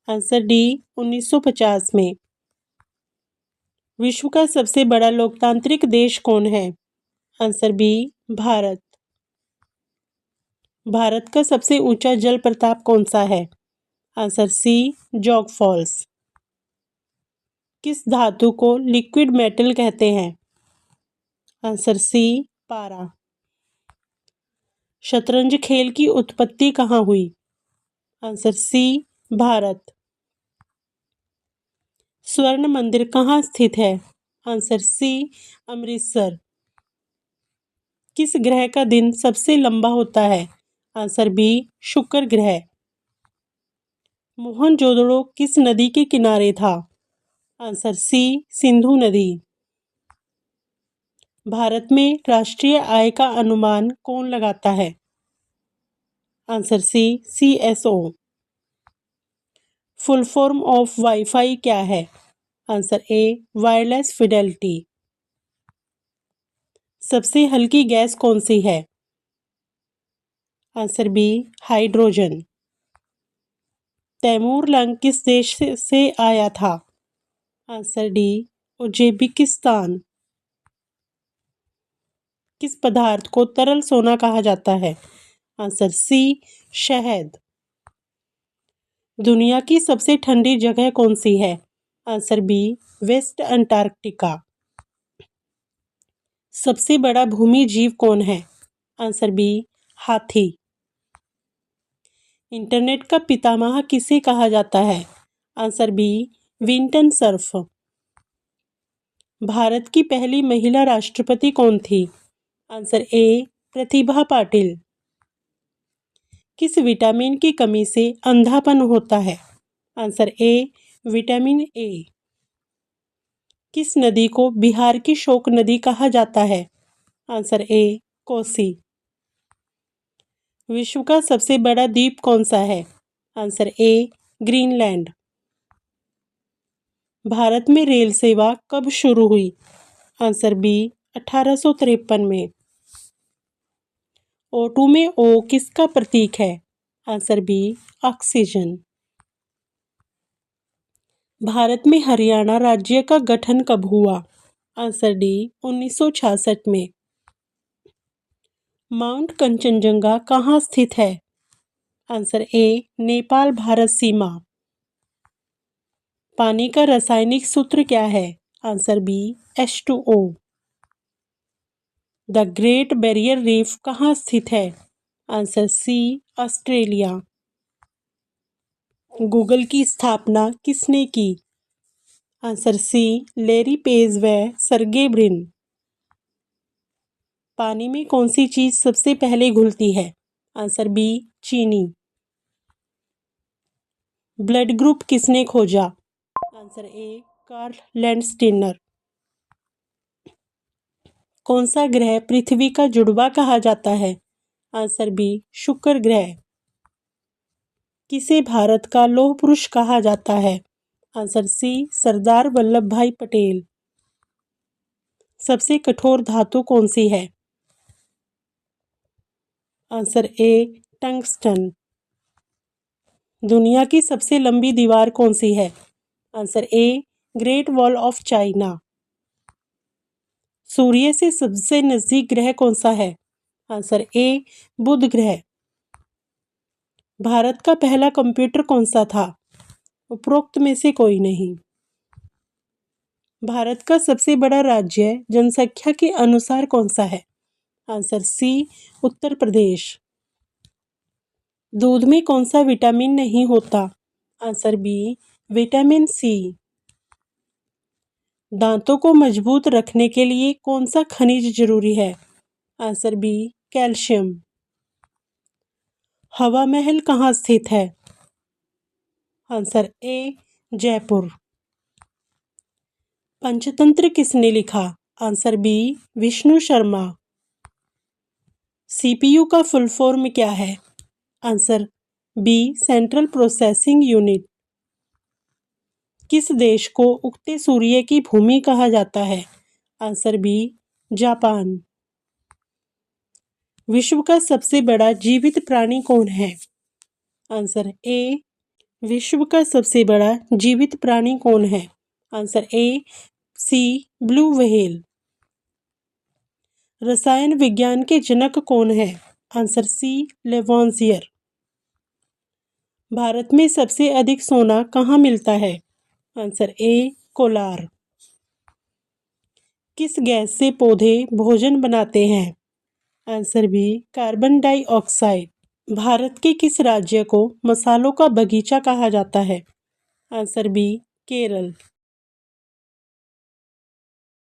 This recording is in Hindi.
आंसर डी 1950 में। विश्व का सबसे बड़ा लोकतांत्रिक देश कौन है? Answer B Bharat. भारत का सबसे ऊंचा जल प्रपात कौन सा है? आंसर सी जोग फॉल्स। किस धातु को लिक्विड मेटल कहते हैं? आंसर सी पारा। शतरंज खेल की उत्पत्ति कहाँ हुई? Answer C Bharat. स्वर्ण मंदिर कहाँ स्थित है? Answer C Amritsar. किस ग्रह का दिन सबसे लंबा होता है? आंसर बी शुक्र ग्रह। मोहनजोदड़ो किस नदी के किनारे था? आंसर सी सिंधु नदी। भारत में राष्ट्रीय आय का अनुमान कौन लगाता है? Answer C CSO। Full form of WiFi क्या है? Answer A wireless fidelity. सबसे हल्की गैस कौन सी है? Answer B hydrogen. Taimur Lang किस देश से आया था? Answer D Uzbekistan. किस पदार्थ को तरल सोना कहा जाता है? आंसर सी शहद। दुनिया की सबसे ठंडी जगह कौन सी है? Answer B West Antarctica. सबसे बड़ा भूमि जीव कौन है? आंसर बी हाथी। इंटरनेट का पितामह किसे कहा जाता है? Answer B Vinton Cerf. Bharat की पहली महिला राष्ट्रपति कौन थी? Answer A Pratibha Patil. किस विटामिन की कमी से अंधापन होता है? Answer A vitamin A. किस नदी को बिहार की शोक नदी कहा जाता है? आंसर ए कोसी। विश्व का सबसे बड़ा द्वीप कौन सा है? आंसर ए ग्रीनलैंड। भारत में रेल सेवा कब शुरू हुई? आंसर बी 1853 में। O2 में O किसका प्रतीक है? Answer B oxygen. भारत में हरियाणा राज्य का गठन कब हुआ? आंसर डी 1966 में। माउंट कंचनजंगा कहाँ स्थित है? आंसर ए नेपाल भारत सीमा। पानी का रासायनिक सूत्र क्या है? Answer B H2O। The Great Barrier Reef कहाँ स्थित है? आंसर सी ऑस्ट्रेलिया। गूगल की स्थापना किसने की? आंसर सी लैरी पेज व सर्गे ब्रिन। पानी में कौन सी चीज सबसे पहले घुलती है? आंसर बी चीनी। ब्लड ग्रुप किसने खोजा? Answer A Karl Landsteiner. कौन सा ग्रह पृथ्वी का जुड़वा कहा जाता है? आंसर बी शुक्र ग्रह। किसे भारत का लौह पुरुष कहा जाता है? आंसर सी सरदार वल्लभ भाई पटेल। सबसे कठोर धातु कौन सी है? Answer A tungsten. दुनिया की सबसे लंबी दीवार कौन सी है? Answer A Great Wall of China. सूर्य से सबसे नजदीक ग्रह कौन सा है? आंसर ए बुध ग्रह। भारत का पहला कंप्यूटर कौन सा था? उपरोक्त में से कोई नहीं। भारत का सबसे बड़ा राज्य जनसंख्या के अनुसार कौन सा है? Answer C Uttar Pradesh. दूध में कौन सा विटामिन नहीं होता? Answer B vitamin C. दांतों को मजबूत रखने के लिए कौन सा खनिज जरूरी है? Answer B calcium. Hawa Mahal कहाँ स्थित है? आंसर ए जयपुर। पंचतंत्र किसने लिखा? Answer B Vishnu Sharma. CPU का फुल फॉर्म क्या है? Answer B central processing unit. किस देश को उगते सूर्य की भूमि कहा जाता है? Answer B Japan. विश्व का सबसे बड़ा जीवित प्राणी कौन है? आंसर ए विश्व का सबसे बड़ा जीवित प्राणी कौन है? Answer A sea blue whale. रसायन विज्ञान के जनक कौन है? आंसर सी लेवॉन्सियर। भारत में सबसे अधिक सोना कहाँ मिलता है? Answer A Kolar. किस गैस से पौधे भोजन बनाते हैं? Answer B carbon dioxide. Bharat के किस राज्य को मसालों का बगीचा कहा जाता है? Answer B Kerala.